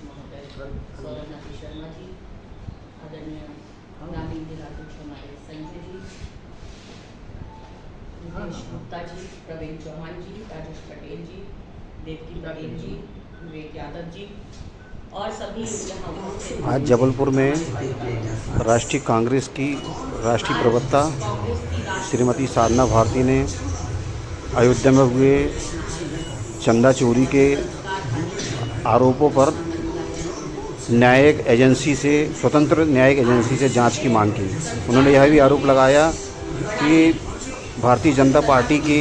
महोदय सौरभ शर्मा जी, आदरणीय ग्रामीण जिलाध्यक्ष हमारे संजय जी, नितेश गुप्ता जी, प्रवीण चौहान जी, राजेश पटेल जी, देवकी पटेल जी, विवेक यादव जी और सभी यहाँ उपस्थित। आज जबलपुर में राष्ट्रीय कांग्रेस की राष्ट्रीय प्रवक्ता श्रीमती साधना भारती ने अयोध्या में हुए चंदा चोरी के आरोपों पर स्वतंत्र न्यायिक एजेंसी से जांच की मांग की। उन्होंने यह भी आरोप लगाया कि भारतीय जनता पार्टी के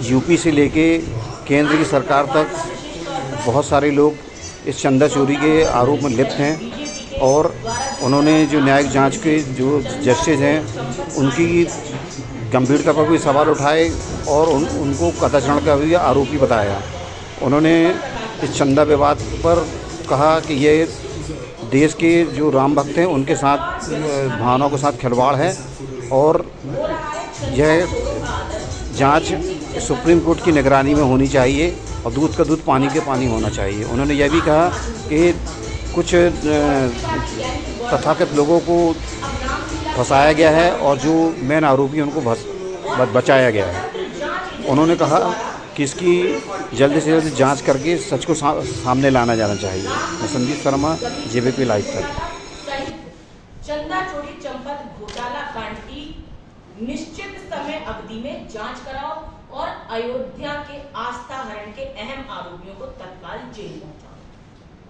यूपी से लेके केंद्र की सरकार तक बहुत सारे लोग इस चंदा चोरी के आरोप में लिप्त हैं और उन्होंने जो न्यायिक जांच के जो जस्टिस हैं उनकी गंभीरता पर भी सवाल उठाए और उनको कतरचरण का भी आरोपी बताया। उन्होंने इस चंदा विवाद पर कहा कि ये देश के जो राम भक्त हैं उनके साथ भावनाओं के साथ खिलवाड़ है और यह जांच सुप्रीम कोर्ट की निगरानी में होनी चाहिए और दूध का दूध पानी के पानी होना चाहिए। उन्होंने यह भी कहा कि कुछ तथाकथित लोगों को फंसाया गया है और जो मेन आरोपी उनको बचाया गया है। उन्होंने कहा कि इसकी जल्द से जल्द जांच करके सच को सामने लाना जाना चाहिए। मैं संदीप शर्मा, जेबीपी लाइव तक। चंदा चोरी चंपत घोटाला कांड की निश्चित समय अवधि में जांच कराओ और अयोध्या के आस्था हरण के अहम आरोपियों को तत्काल जेल पहुंचाओ,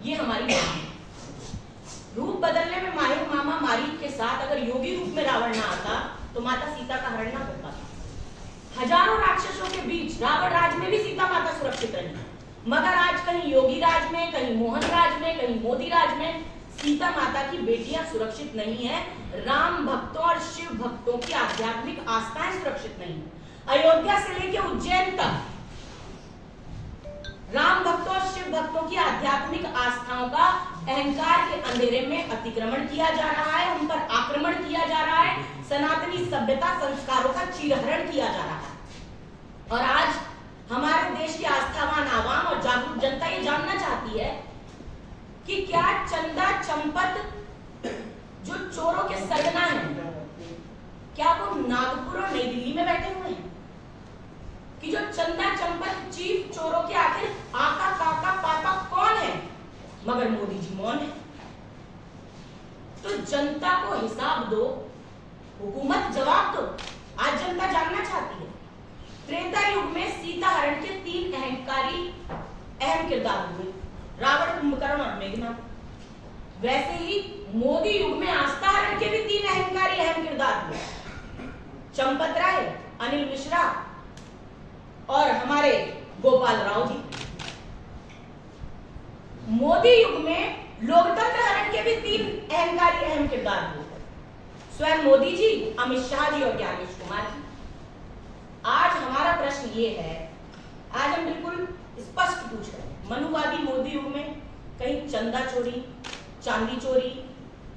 ये हमारी मांग है। रूप बदलने में माहिर मामा मारीच के साथ अगर योगी रूप में रावण ना आता तो माता सीता का हरण ना कर पाता। हजारों राक्षसों के बीच रावण राज में भी सीता माता सुरक्षित रही, मगर आज कहीं योगी राज में, कहीं मोहन राज में, कहीं मोदी राज में सीता माता की बेटियां सुरक्षित नहीं है। राम भक्तों और शिव भक्तों की आध्यात्मिक आस्थाएं सुरक्षित नहीं है। अयोध्या से लेकर उज्जैन तक राम भक्तों और शिव भक्तों की आध्यात्मिक आस्थाओं का अहंकार के अंधेरे में अतिक्रमण किया जा रहा है, उन पर आक्रमण किया जा रहा है, सनातनी सभ्यता संस्कारों का चीरहरण किया जा रहा है। और आज हमारे देश की आस्थावान आवाम और जागरूक जनता ये जानना चाहती है कि क्या चंदा चंपत जो चोरों के सरगना हैं, क्या वो नागपुर और नई दिल्ली में बैठे हुए हैं? कि जो चंदा चंपत चीफ चोरों के आखिर आका काका पापा कौन है? मगर मोदी जी मौन है। तो जनता को हिसाब दो, हुकूमत जवाब दो। आज जनता जानना चाहती है। त्रेता युग में सीता हरण के 3 अहंकारी अहम किरदार हुए, रावण, कुंभकर्ण और मेघनाथ। वैसे ही मोदी युग में आस्था हरण के भी 3 अहंकारी अहम किरदार हुए, चंपत राय, अनिल मिश्रा और हमारे गोपाल राव जी। मोदी युग में लोकतंत्र हरण के भी 3 अहंकारी अहम किरदार हुए, स्वयं मोदी जी, अमित शाह जी और ज्ञानेश कुमार जी। आज हमारा प्रश्न ये है, आज हम बिल्कुल स्पष्ट पूछ रहे हैं, मनुवादी मोदी युग में कहीं चंदा चोरी, चांदी चोरी,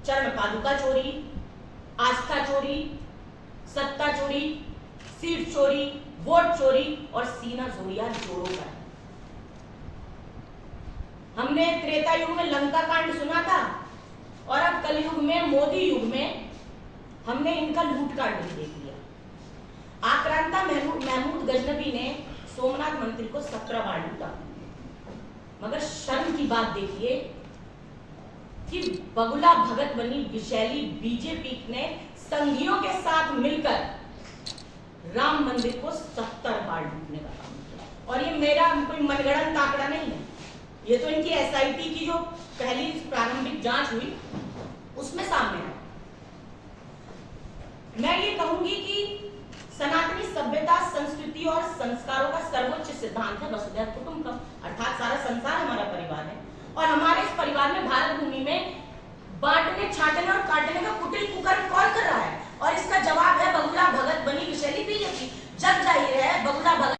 चरण पादुका चोरी, आस्था चोरी, सत्ता चोरी, सीट चोरी, वोट चोरी और सीना जोड़िया जोड़ों का। हमने त्रेता युग में लंका कांड सुना था और अब कलयुग में मोदी युग में हमने इनका लूट कांड भी देख लिया। आक्रांता महमूद गजनबी ने सोमनाथ मंदिर को 17 बार लूटा, मगर शर्म की बात देखिए कि बगुला भगत बनी विशैली बीजेपी ने संघियों के साथ मिलकर राम मंदिर को 70 बार लूटने का काम किया। और ये मेरा कोई मनगढ़ंत आंकड़ा नहीं है, ये तो इनकी एसआईटी की जो पहली प्रारंभिक जांच हुई उसमें सामने आया। मैं ये कहूंगी कि सनातनी सभ्यता, संस्कृति और संस्कारों का सर्वोच्च सिद्धांत है वसुधैव कुटुंबकम, अर्थात सारा संसार हमारा परिवार है और हमारे इस परिवार में भारत भूमि में बांटने, छांटने और काटने का कुटिल कुकर्म कौन कर रहा है? और इसका जवाब है बगुला भगत बनी विशैली बीजेपी। जग जाहिर है बगुला भगत